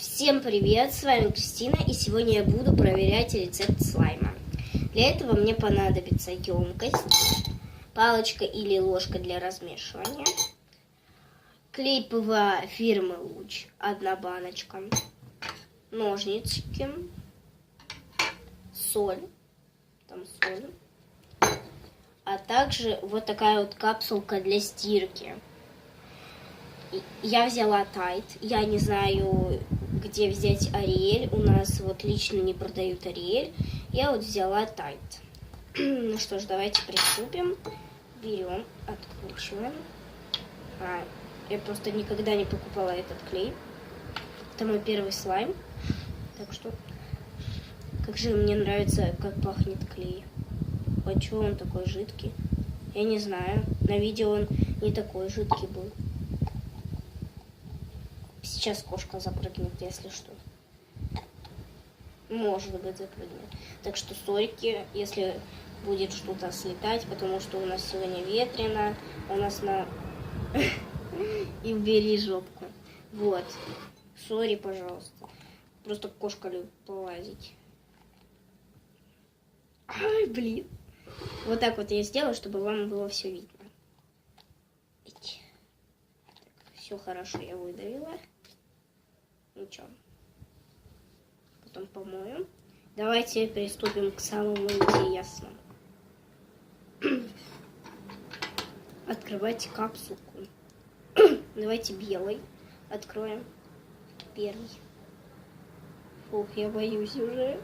Всем привет, с вами Кристина, и сегодня я буду проверять рецепт слайма. Для этого мне понадобится емкость, палочка или ложка для размешивания, клей ПВА фирмы Луч, 1 баночка, ножнички, соль, а также вот такая вот капсулка для стирки. Я взяла Тайд, я не знаю, где взять Ариэль, у нас вот лично не продают Ариэль, я вот взяла Тайд. Ну что ж, давайте приступим. Берем, откручиваем. Я просто никогда не покупала этот клей. Это мой первый слайм. Так что, как же мне нравится, как пахнет клей. А чего он такой жидкий? Я не знаю. На видео он не такой жидкий был. Сейчас кошка запрыгнет, если что. Может быть, запрыгнет. Так что сорьки, если будет что-то слетать, потому что у нас сегодня ветрено. У нас на... И убери жопку. Вот. Сори, пожалуйста. Просто кошка любит полазить. Ай, блин. Вот так вот я сделаю, чтобы вам было все видно. Все хорошо, я выдавила. Ничего. Потом помою. Давайте приступим к самому интересному. Открывайте капсулку. Давайте белый откроем. Первый. Фух, я боюсь уже.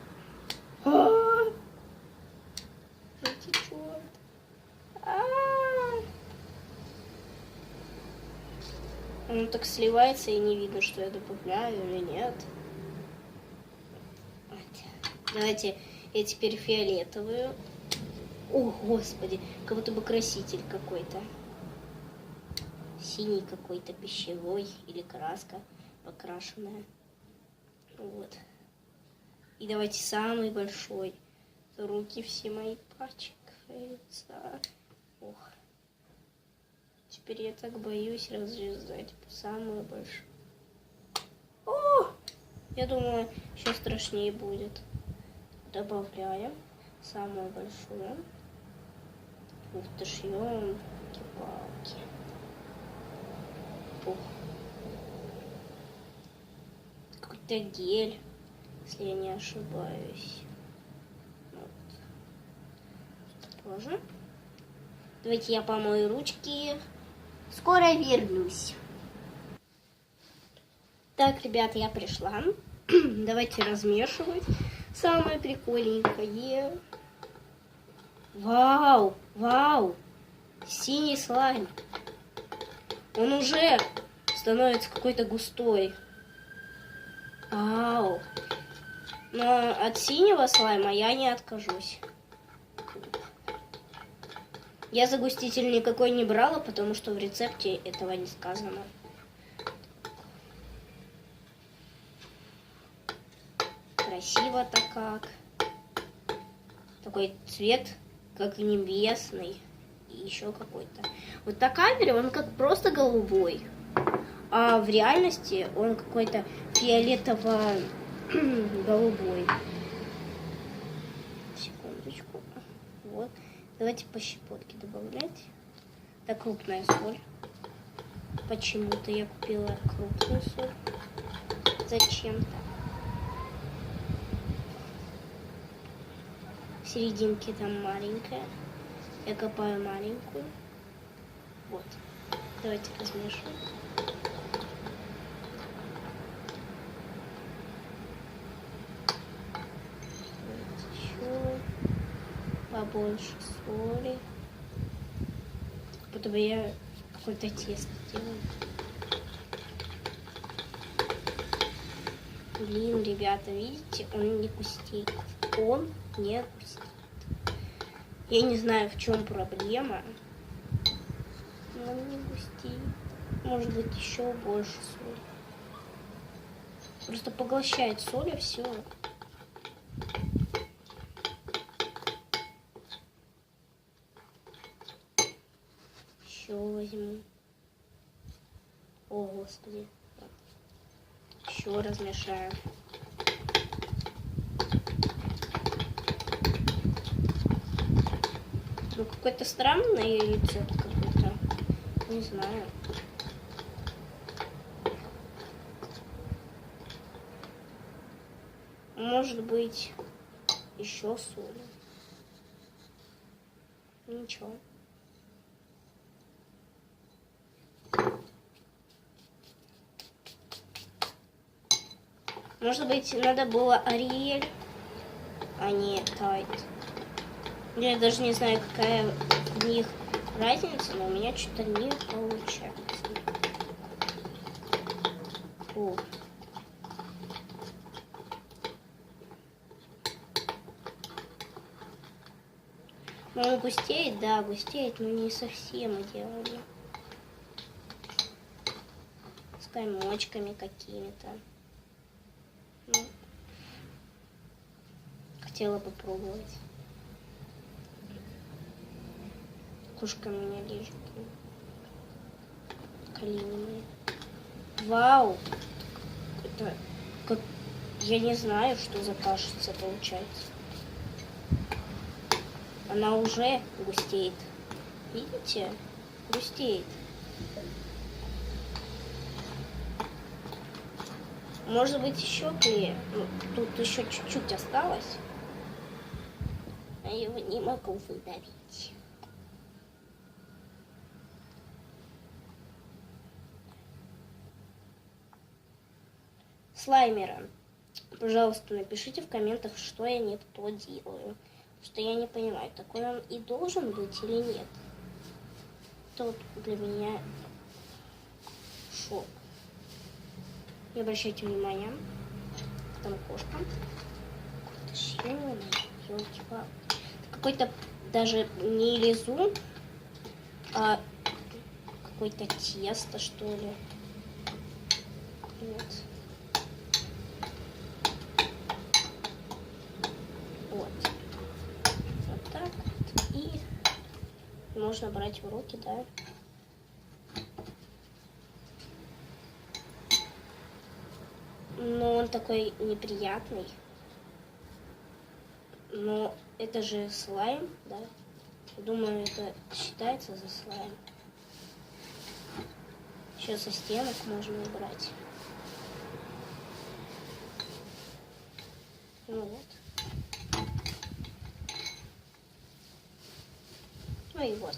Течет. Он так сливается и не видно, что я добавляю или нет. Давайте я теперь фиолетовую. О, господи, как будто бы краситель какой-то. Синий какой-то пищевой или краска покрашенная. Вот. И давайте самый большой. Руки все мои пачкаются. Ох. Теперь я так боюсь разрезать самую большую. О! Я думаю, еще страшнее будет. Добавляем самую большую. Ух ты ж, ёлки-палки. Какой-то гель, если я не ошибаюсь. Вот. Тоже. Давайте я помою ручки. Скоро вернусь. Так, ребята, я пришла. Давайте размешивать. Самое прикольненькое. Вау! Вау! Синий слайм. Он уже становится какой-то густой. Вау! Но от синего слайма я не откажусь. Я загуститель никакой не брала, потому что в рецепте этого не сказано. Красиво-то как. Такой цвет, как небесный. И еще какой-то. Вот на камере он как просто голубой. А в реальности он какой-то фиолетово-голубой. Секундочку. Вот. Давайте по щепотке добавлять. Это крупная соль. Почему-то я купила крупную соль. Зачем-то. В серединке там маленькая. Я копаю маленькую. Вот. Давайте размешиваем. Еще побольше соли. Будто бы я какое-то тесто делаю. Блин, ребята, видите, он не густеет. Он не густеет. Я не знаю, в чем проблема. Но он не густеет. Может быть, еще больше соли. Просто поглощает соль и все. Еще возьму. О, господи. Еще еще размешаю. Ну, какой-то странный рецепт какой-то. Не знаю. Может быть, еще соли. Ничего. Может быть, надо было Ариэль, а не Тайд. Я даже не знаю, какая в них разница, но у меня что-то не получается. О. Ну, он густеет, да, густеет, но не совсем идеально. С комочками какими-то. Ну, хотела попробовать. Кушка меня лежит. Колени мои. Вау! Это как... Я не знаю, что за кашица получается. Она уже густеет. Видите? Густеет. Может быть, еще клея. Ну, тут еще чуть-чуть осталось. А я его не могу выдавить. Слаймеры. Пожалуйста, напишите в комментах, что я не то делаю. Что я не понимаю, такой он и должен быть или нет. Это вот для меня шок. Не обращайте внимания. Там кошка. Какой-то зеленый, елки-палки. Какой-то даже не лизун, а какое-то тесто, что ли. Вот. Вот. Вот так вот. И можно брать в руки, да. Но он такой неприятный. Но это же слайм, да? Думаю, это считается за слайм. Сейчас со стенок можно убрать. Ну вот. Ну и вот.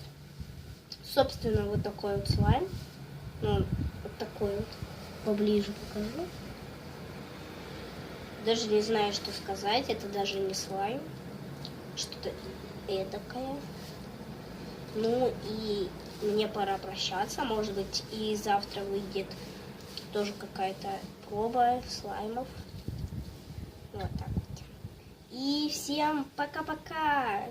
Собственно, вот такой вот слайм. Ну, вот такой вот. Поближе покажу. Даже не знаю, что сказать. Это даже не слайм. Что-то эдакое. Ну и мне пора прощаться. Может быть, и завтра выйдет тоже какая-то проба слаймов. Вот так вот. И всем пока-пока!